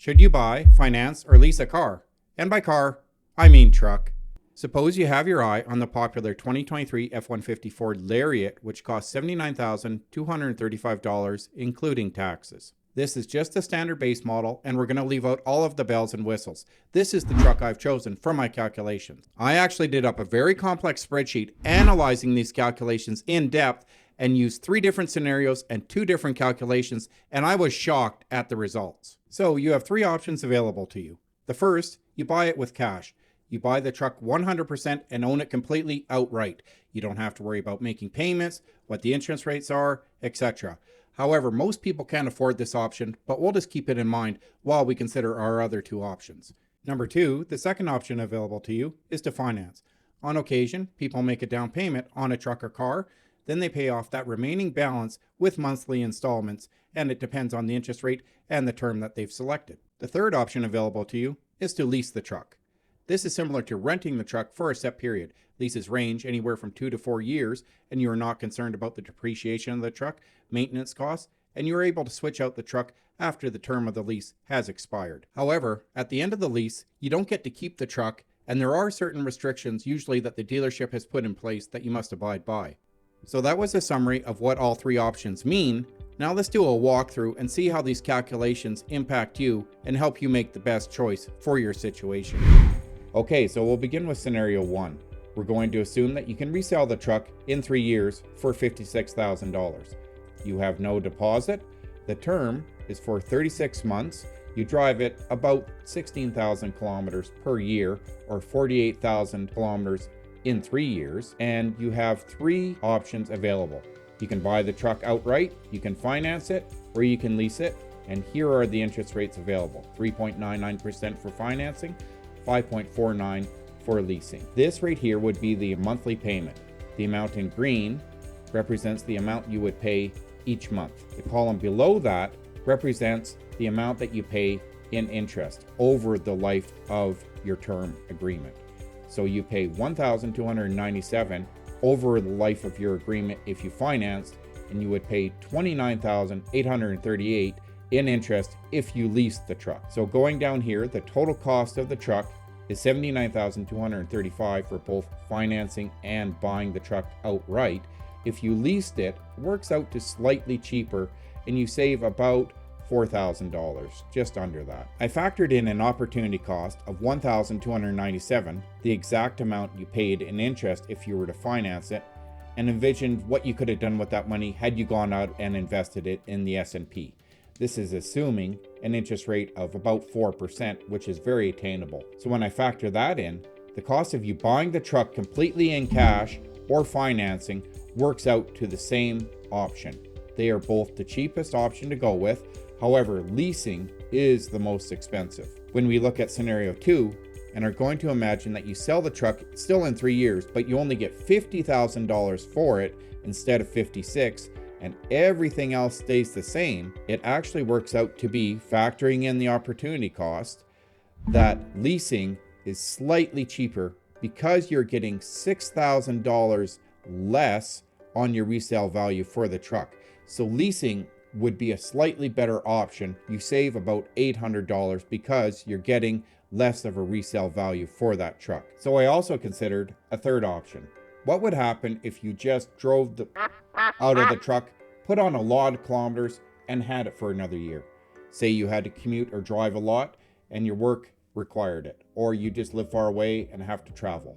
Should you buy, finance, or lease a car? And by car, I mean truck. Suppose you have your eye on the popular 2023 F-150 Ford Lariat, which costs $79,235, including taxes. This is just the standard base model, and we're going to leave out all of the bells and whistles. This is the truck I've chosen for my calculations. I actually did up a very complex spreadsheet analyzing these calculations in depth and used 3 different scenarios and 2 different calculations, and I was shocked at the results. So you have 3 options available to you. The first, you buy it with cash. You buy the truck 100% and own it completely outright. You don't have to worry about making payments, what the interest rates are, etc. However, most people can't afford this option, but we'll just keep it in mind while we consider our other 2 options. Number 2, the second option available to you is to finance. On occasion, people make a down payment on a truck or car, then they pay off that remaining balance with monthly installments, and it depends on the interest rate and the term that they've selected. The third option available to you is to lease the truck. This is similar to renting the truck for a set period. Leases range anywhere from 2 to 4 years, and you are not concerned about the depreciation of the truck, maintenance costs, and you are able to switch out the truck after the term of the lease has expired. However, at the end of the lease, you don't get to keep the truck, and there are certain restrictions usually that the dealership has put in place that you must abide by. So that was a summary of what all 3 options mean. Now let's do a walkthrough and see how these calculations impact you and help you make the best choice for your situation. Okay, so we'll begin with scenario 1. We're going to assume that you can resell the truck in 3 years for $56,000. You have no deposit. The term is for 36 months. You drive it about 16,000 kilometers per year, or 48,000 kilometers in 3 years, and you have 3 options available. You can buy the truck outright, you can finance it, or you can lease it, and here are the interest rates available. 3.99% for financing, 5.49% for leasing. This right here would be the monthly payment. The amount in green represents the amount you would pay each month. The column below that represents the amount that you pay in interest over the life of your term agreement. So you pay $1,297 over the life of your agreement if you financed, and you would pay $29,838 in interest if you leased the truck. So going down here, the total cost of the truck is $79,235 for both financing and buying the truck outright. If you leased it, it works out to slightly cheaper, and you save about $4,000, just under that. I factored in an opportunity cost of $1,297, the exact amount you paid in interest if you were to finance it, and envisioned what you could have done with that money had you gone out and invested it in the S&P. This is assuming an interest rate of about 4%, which is very attainable. So when I factor that in, the cost of you buying the truck completely in cash or financing works out to the same option. They are both the cheapest option to go with. However, leasing is the most expensive. When we look at scenario 2 and are going to imagine that you sell the truck still in 3 years, but you only get $50,000 for it instead of $56,000, and everything else stays the same, it actually works out to be, factoring in the opportunity cost, that leasing is slightly cheaper because you're getting $6,000 less on your resale value for the truck. So leasing would be a slightly better option. You save about $800 because you're getting less of a resale value for that truck. So I also considered a third option. What would happen if you just drove out of the truck, put on a lot of kilometers, and had it for another year? Say you had to commute or drive a lot and your work required it, or you just live far away and have to travel.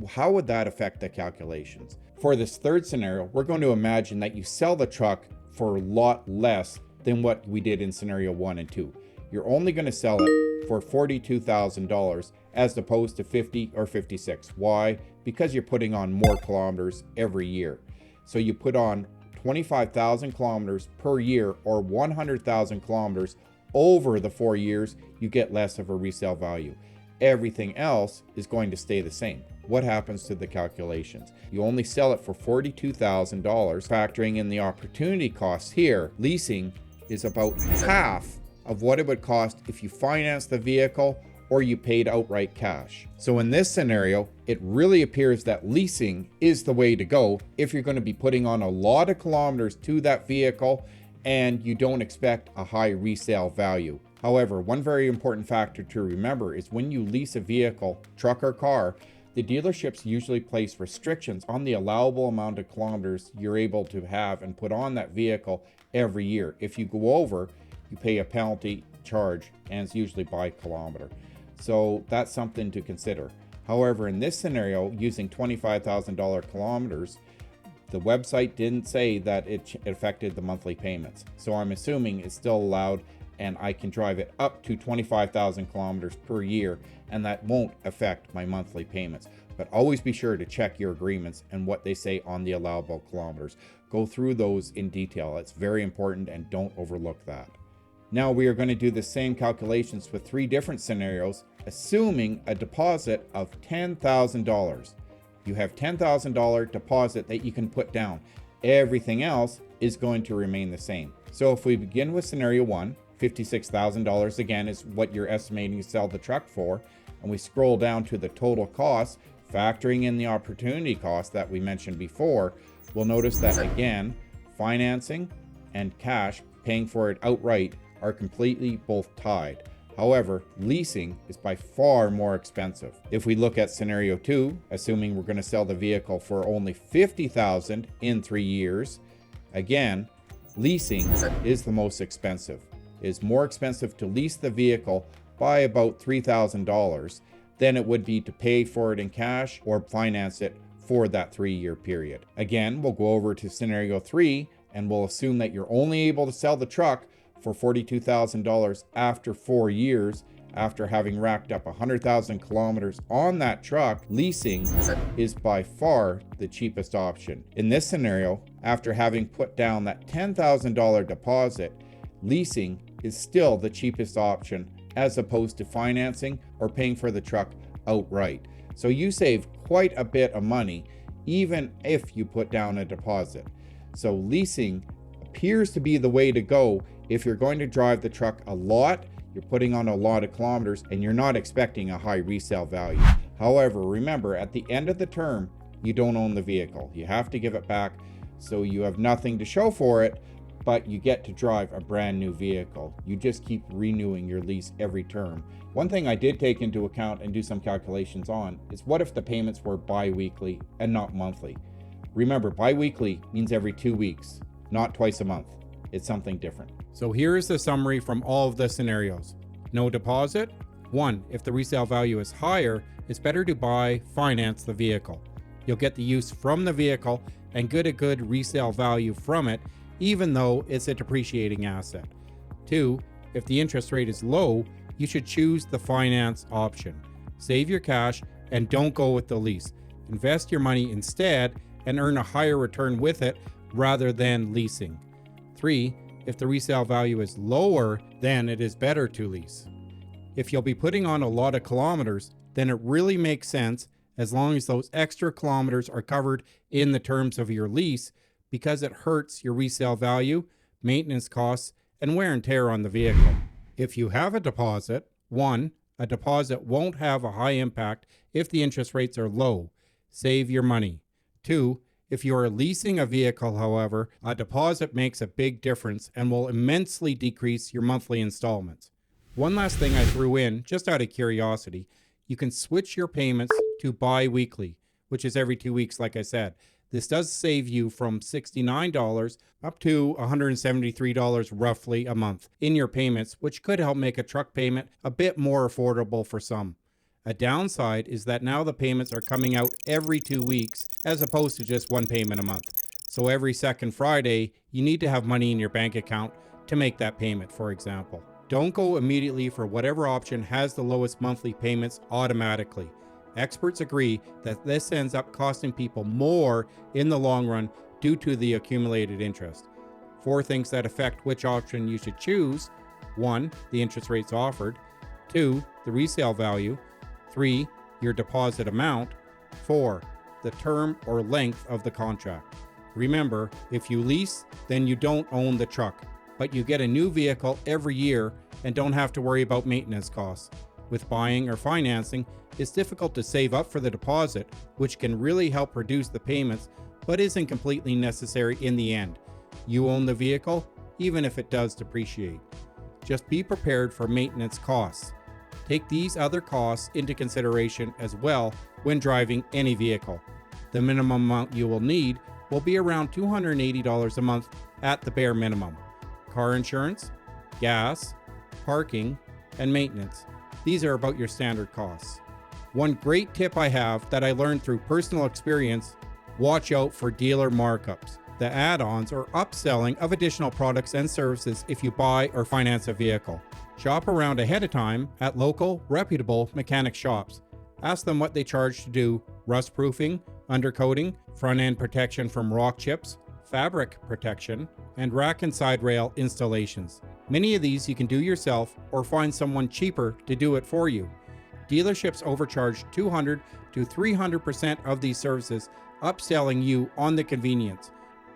How would that affect the calculations? For this third scenario, we're going to imagine that you sell the truck for a lot less than what we did in scenario 1 and 2. You're only going to sell it for $42,000 as opposed to $50,000 or $56,000. Why? Because you're putting on more kilometers every year. So you put on 25,000 kilometers per year, or 100,000 kilometers over the 4 years, you get less of a resale value. Everything else is going to stay the same. What happens to the calculations? You only sell it for $42,000. Factoring in the opportunity costs here, leasing is about half of what it would cost if you finance the vehicle or you paid outright cash. So in this scenario, it really appears that leasing is the way to go if you're going to be putting on a lot of kilometers to that vehicle and you don't expect a high resale value. However, one very important factor to remember is when you lease a vehicle, truck or car, the dealerships usually place restrictions on the allowable amount of kilometers you're able to have and put on that vehicle every year. If you go over, you pay a penalty charge, and it's usually by kilometer. So that's something to consider. However, in this scenario, using $25,000 kilometers, the website didn't say that it affected the monthly payments. So I'm assuming it's still allowed, and I can drive it up to 25,000 kilometers per year, and that won't affect my monthly payments. But always be sure to check your agreements and what they say on the allowable kilometers. Go through those in detail. It's very important, and don't overlook that. Now we are going to do the same calculations with 3 different scenarios, assuming a deposit of $10,000. You have $10,000 deposit that you can put down. Everything else is going to remain the same. So if we begin with scenario 1, $56,000 again is what you're estimating to sell the truck for, and we scroll down to the total cost, factoring in the opportunity cost that we mentioned before, we'll notice that again, financing and cash, paying for it outright, are completely both tied. However, leasing is by far more expensive. If we look at scenario 2, assuming we're going to sell the vehicle for only $50,000 in 3 years, again, leasing is the most expensive. It is more expensive to lease the vehicle by about $3,000 than it would be to pay for it in cash or finance it for that 3-year period. Again, we'll go over to scenario 3 and we'll assume that you're only able to sell the truck for $42,000 after 4 years. After having racked up 100,000 kilometers on that truck, leasing is by far the cheapest option. In this scenario, after having put down that $10,000 deposit, leasing is still the cheapest option as opposed to financing or paying for the truck outright. So you save quite a bit of money even if you put down a deposit. So leasing appears to be the way to go if you're going to drive the truck a lot, you're putting on a lot of kilometers, and you're not expecting a high resale value. However, remember, at the end of the term, you don't own the vehicle. You have to give it back, so you have nothing to show for it, but you get to drive a brand new vehicle. You just keep renewing your lease every term. One thing I did take into account and do some calculations on is what if the payments were bi-weekly and not monthly? Remember, bi-weekly means every 2 weeks, not twice a month. It's something different. So here is the summary from all of the scenarios. No deposit. 1, if the resale value is higher, it's better to finance the vehicle. You'll get the use from the vehicle and get a good resale value from it, even though it's a depreciating asset. 2, if the interest rate is low, you should choose the finance option. Save your cash and don't go with the lease. Invest your money instead and earn a higher return with it rather than leasing. 3, if the resale value is lower, then it is better to lease. If you'll be putting on a lot of kilometers, then it really makes sense as long as those extra kilometers are covered in the terms of your lease, because it hurts your resale value, maintenance costs, and wear and tear on the vehicle. If you have a deposit, 1, a deposit won't have a high impact if the interest rates are low. Save your money. 2, if you are leasing a vehicle, however, a deposit makes a big difference and will immensely decrease your monthly installments. One last thing I threw in, just out of curiosity, you can switch your payments to bi-weekly, which is every 2 weeks, like I said. This does save you from $69 up to $173 roughly a month in your payments, which could help make a truck payment a bit more affordable for some. A downside is that now the payments are coming out every 2 weeks as opposed to just one payment a month. So every second Friday, you need to have money in your bank account to make that payment, for example. Don't go immediately for whatever option has the lowest monthly payments automatically. Experts agree that this ends up costing people more in the long run due to the accumulated interest. 4 things that affect which option you should choose: 1, the interest rates offered; 2, the resale value; 3, your deposit amount; 4, the term or length of the contract. Remember, if you lease, then you don't own the truck, but you get a new vehicle every year and don't have to worry about maintenance costs. With buying or financing, it's difficult to save up for the deposit, which can really help reduce the payments, but isn't completely necessary in the end. You own the vehicle, even if it does depreciate. just be prepared for maintenance costs. Take these other costs into consideration as well when driving any vehicle. The minimum amount you will need will be around $280 a month at the bare minimum. Car insurance, gas, parking, and maintenance. These are about your standard costs. One great tip I have that I learned through personal experience: watch out for dealer markups, the add-ons or upselling of additional products and services if you buy or finance a vehicle. Shop around ahead of time at local, reputable mechanic shops. Ask them what they charge to do rust proofing, undercoating, front-end protection from rock chips, fabric protection, and rack and side rail installations. Many of these you can do yourself or find someone cheaper to do it for you. Dealerships overcharge 200 to 300% of these services, upselling you on the convenience.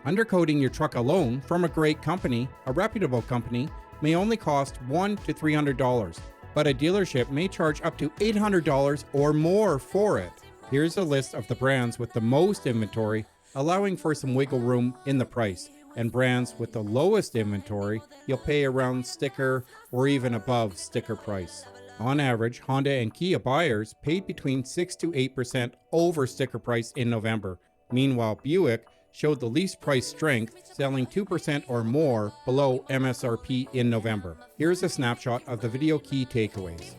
Undercoating your truck alone from a great company, a reputable company, may only cost $100 to $300, but a dealership may charge up to $800 or more for it. Here's a list of the brands with the most inventory, allowing for some wiggle room in the price, and brands with the lowest inventory you'll pay around sticker or even above sticker price. On average, Honda and Kia buyers paid between 6 to 8% over sticker price in November. Meanwhile, Buick showed the least price strength, selling 2% or more below MSRP in November. Here's a snapshot of the video key takeaways.